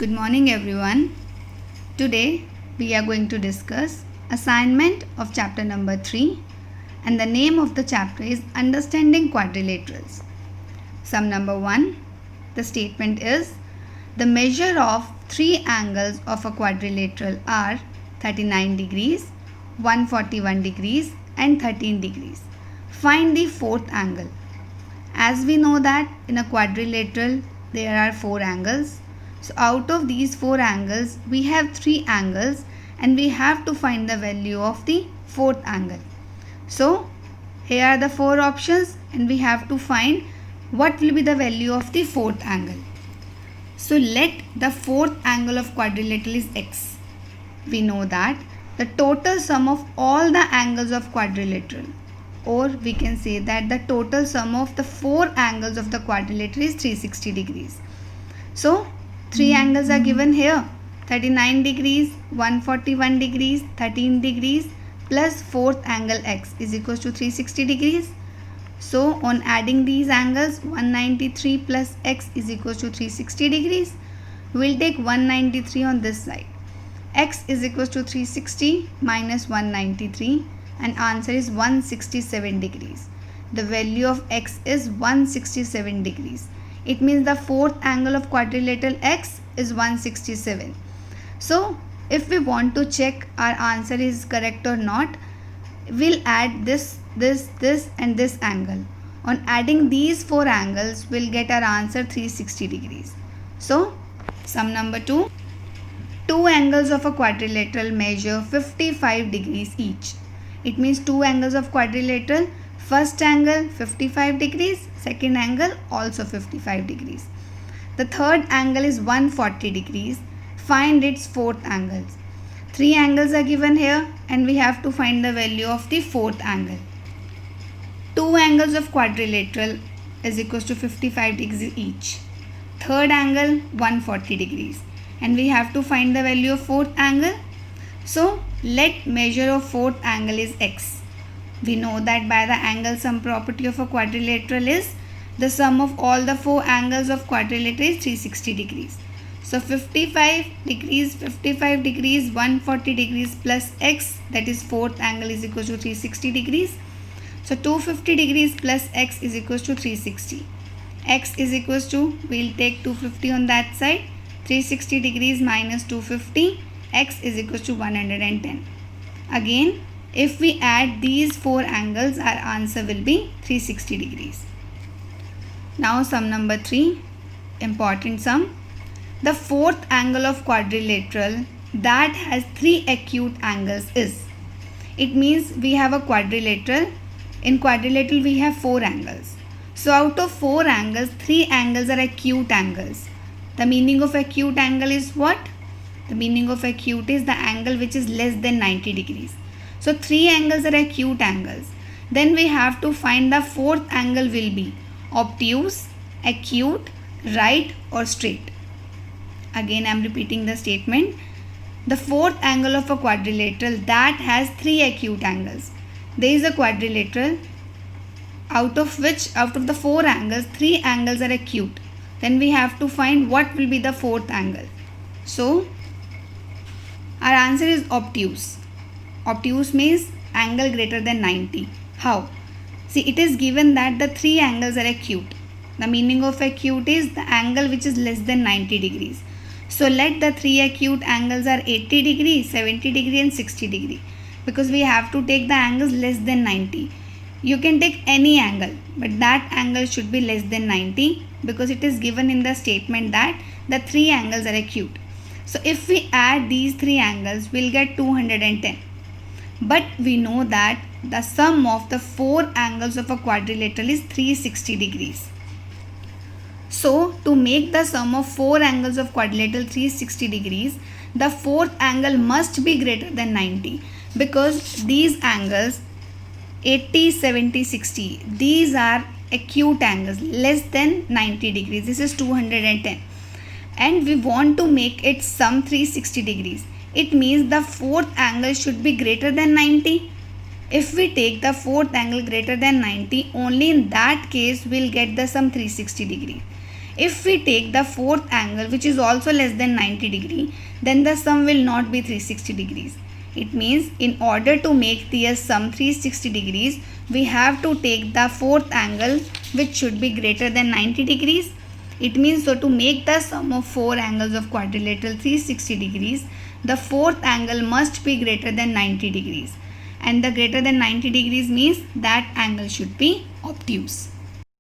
Good morning everyone. Today we are going to discuss assignment of chapter number 3 and the name of the chapter is Understanding Quadrilaterals. Sum number 1. The statement is the measure of three angles of a quadrilateral are 39 degrees, 141 degrees and 13 degrees. Find the fourth angle. As we know that in a quadrilateral there are four angles. So out of these four angles, we have three angles and we have to find the value of the fourth angle. So here are the four options and we have to find what will be the value of the fourth angle. So let the fourth angle of quadrilateral is x. We know that the total sum of all the angles of quadrilateral, or we can say that the total sum of the four angles of the quadrilateral is 360 degrees. So three angles are given here, 39 degrees, 141 degrees, 13 degrees plus fourth angle x is equals to 360 degrees. So on adding these angles, 193 plus x is equals to 360 degrees. We will take 193 on this side. X is equals to 360 minus 193 and answer is 167 degrees. The value of x is 167 degrees. It means the fourth angle of quadrilateral x is 167. So if we want to check our answer is correct or not, we'll add this and this angle. On adding these four angles, we'll get our answer 360 degrees. So sum number 2. Two angles of a quadrilateral measure 55 degrees each. It means two angles of quadrilateral. First angle 55 degrees, second angle also 55 degrees. The third angle is 140 degrees. Find its fourth angles. Three angles are given here and we have to find the value of the fourth angle. Two angles of quadrilateral is equals to 55 degrees each. Third angle 140 degrees and we have to find the value of fourth angle. So let measure of fourth angle is x. We know that by the angle sum property of a quadrilateral is the sum of all the four angles of quadrilateral is 360 degrees. So 55 degrees, 140 degrees plus x, that is fourth angle is equal to 360 degrees. So 250 degrees plus x is equal to 360. X is equal to, we will take 250 on that side, 360 degrees minus 250, x is equal to 110. Again, if we add these four angles, our answer will be 360 degrees. Now sum number 3, important sum. The fourth angle of quadrilateral that has three acute angles is. It means we have a quadrilateral. In quadrilateral we have four angles. So out of four angles, three angles are acute angles. The meaning of acute angle is what? The meaning of acute is the angle which is less than 90 degrees. So three angles are acute angles. Then we have to find the fourth angle will be obtuse, acute, right or straight. Again I am repeating the statement. The fourth angle of a quadrilateral that has three acute angles. There is a quadrilateral out of the four angles, three angles are acute. Then we have to find what will be the fourth angle. So our answer is obtuse. Obtuse means angle greater than 90. How? See, it is given that the three angles are acute. The meaning of acute is the angle which is less than 90 degrees. So let the three acute angles are 80 degree, 70 degree and 60 degree. Because we have to take the angles less than 90. You can take any angle, but that angle should be less than 90 because it is given in the statement that the three angles are acute. So if we add these three angles, we'll get 210. But we know that the sum of the four angles of a quadrilateral is 360 degrees. So to make the sum of four angles of quadrilateral 360 degrees, the fourth angle must be greater than 90 because these angles 80, 70, 60, these are acute angles less than 90 degrees. This is 210 and we want to make it sum 360 degrees. It means the fourth angle should be greater than 90. If we take the fourth angle greater than 90, only in that case we'll get the sum 360 degree. If we take the fourth angle which is also less than 90 degree, then the sum will not be 360 degrees. It means in order to make the sum 360 degrees, we have to take the fourth angle which should be greater than 90 degrees. It means so to make the sum of four angles of quadrilateral 360 degrees, the fourth angle must be greater than 90 degrees. And the greater than 90 degrees means that angle should be obtuse.